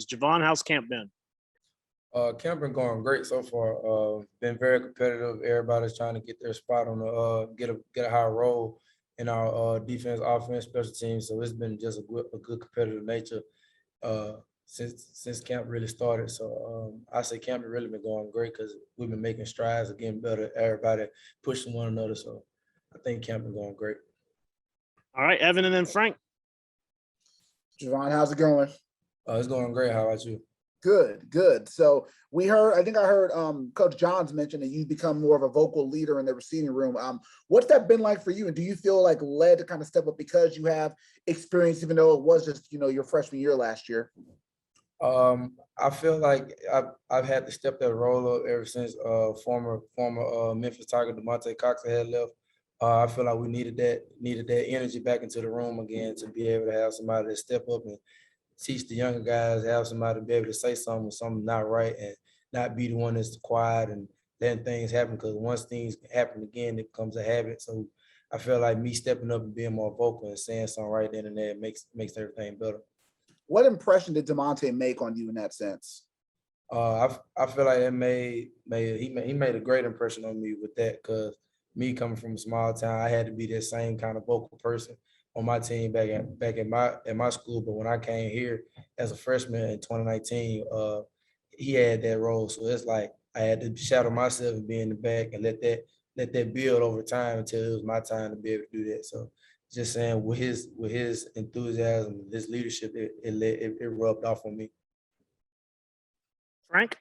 Javon, how's camp been? Camp been going great so far. Been very competitive. Everybody's trying to get their spot on the get a high role in our defense, offense, special teams. So it's been just a good competitive nature since camp really started. So I say camp has really been going great because we've been making strides, getting better. Everybody pushing one another. So I think camp been going great. All right, Evan, and then Frank. Javon, how's it going? It's going great. How about you? Good. So I think I heard Coach Johns mention that you become more of a vocal leader in the receiving room. What's that been like for you? And do you feel like led to kind of step up because you have experience, even though it was just, your freshman year last year? I feel like I've had to step that role up ever since former Memphis Tiger DeMonte Cox had left. I feel like we needed that energy back into the room again to be able to have somebody to step up and teach the younger guys, have somebody to be able to say something when something's not right and not be the one that's quiet and letting things happen, because once things happen again, it becomes a habit. So I feel like me stepping up and being more vocal and saying something right then and there makes everything better. What impression did DeMonte make on you in that sense? I feel like he made a great impression on me with that, because me coming from a small town, I had to be that same kind of vocal person on my team back at my school. But when I came here as a freshman in 2019, he had that role. So it's like I had to shadow myself and be in the back and let that build over time until it was my time to be able to do that. So just saying, with his enthusiasm, his leadership, it rubbed off on me. Frank?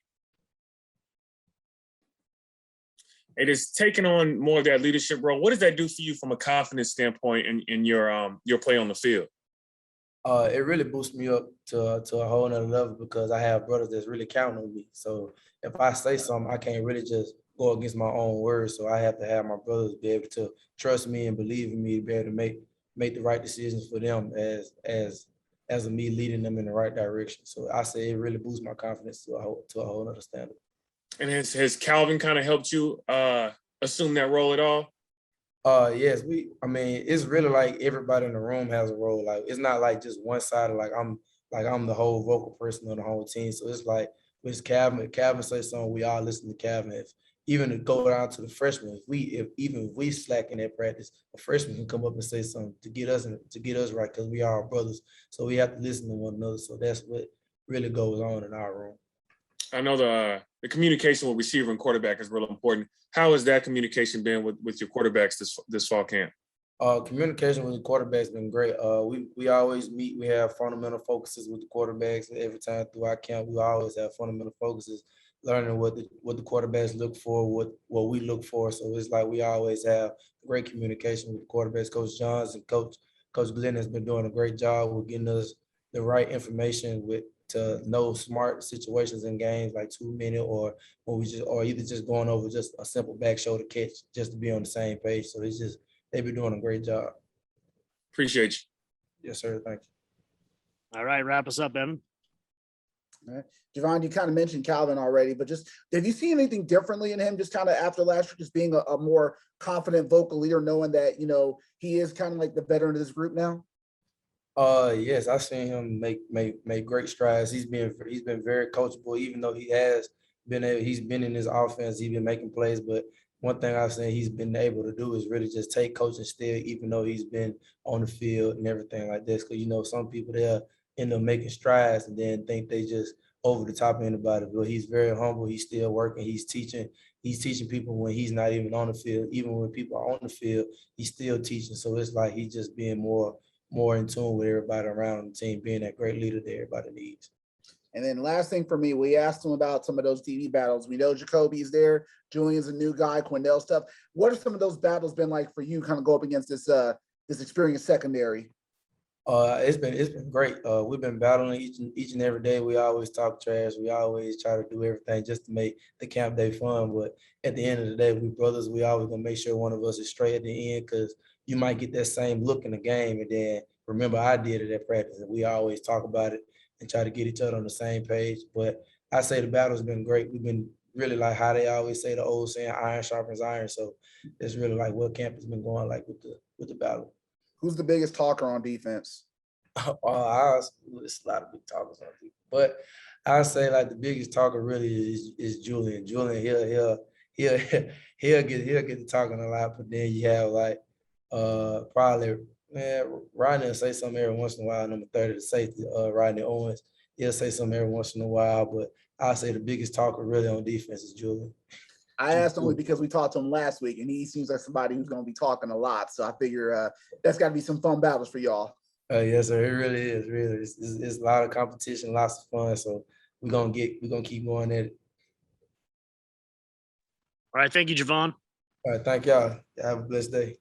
It is taking on more of that leadership role. What does that do for you from a confidence standpoint in your play on the field? It really boosts me up to a whole nother level, because I have brothers that's really counting on me. So if I say something, I can't really just go against my own words. So I have to have my brothers be able to trust me and believe in me to be able to make the right decisions for them as me leading them in the right direction. So I say it really boosts my confidence to a whole nother standard. And has Calvin kind of helped you assume that role at all? Yes, it's really like everybody in the room has a role. Like, it's not like just one side of I'm the whole vocal person on the whole team. So it's like with Calvin, if Calvin says something, we all listen to Calvin. Even to go down to the freshmen, if we slack in that practice, a freshman can come up and say something to get us right, because we are brothers. So we have to listen to one another. So that's what really goes on in our room. I know the communication with receiver and quarterback is real important. How has that communication been with your quarterbacks this fall camp? Communication with the quarterbacks been great. We always meet. We have fundamental focuses with the quarterbacks every time through our camp. We always have fundamental focuses, learning what the quarterbacks look for, what we look for. So it's like we always have great communication with the quarterbacks. Coach Johns and Coach Glenn has been doing a great job with getting us the right information to know smart situations in games like 2-minute or either just going over just a simple back shoulder catch just to be on the same page. So they've been doing a great job. Appreciate you. Yes, sir. Thank you. All right, wrap us up, Evan. All right. Javon, you kind of mentioned Calvin already, but just have you seen anything differently in him just kind of after last year, just being a more confident vocal leader, knowing that, he is kind of like the veteran of this group now? Yes, I've seen him make great strides. He's been very coachable, even though he's been in his offense, he's been making plays. But one thing I've seen he's been able to do is really just take coaching still, even though he's been on the field and everything like this. Because some people they'll end up making strides and then think they just over the top end about it. But he's very humble. He's still working. He's teaching people when he's not even on the field. Even when people are on the field, he's still teaching. So it's like he's just being more in tune with everybody around the team, being that great leader that everybody needs. And then last thing for me, we asked him about some of those TV battles. We know Jacoby's there, Julian's a new guy, Quindell stuff. What are some of those battles been like for you, kind of go up against this experienced secondary? It's been great. We've been battling each and every day. We always talk trash. We always try to do everything just to make the camp day fun. But at the end of the day, we brothers. We always gonna make sure one of us is straight at the end, because you might get that same look in the game, and then remember I did it at practice, and we always talk about it and try to get each other on the same page. But I say the battle's been great. We've been really like how they always say, the old saying, iron sharpens iron. So it's really like what camp has been going like with the battle. Who's the biggest talker on defense? It's a lot of big talkers on TV, but I say like the biggest talker really is Julian. Julian, he'll he'll get to talking a lot, but then you have like probably Rodney will say something every once in a while. Number 30, the safety, Rodney Owens, he'll say something every once in a while, but I say the biggest talker really on defense is Julian. I asked only because we talked to him last week, and he seems like somebody who's going to be talking a lot. So I figure that's got to be some fun battles for y'all. Yes, sir. It really is. Really, it's a lot of competition, lots of fun. So we're gonna keep going at it. All right. Thank you, Javon. All right, thank y'all. Have a blessed day.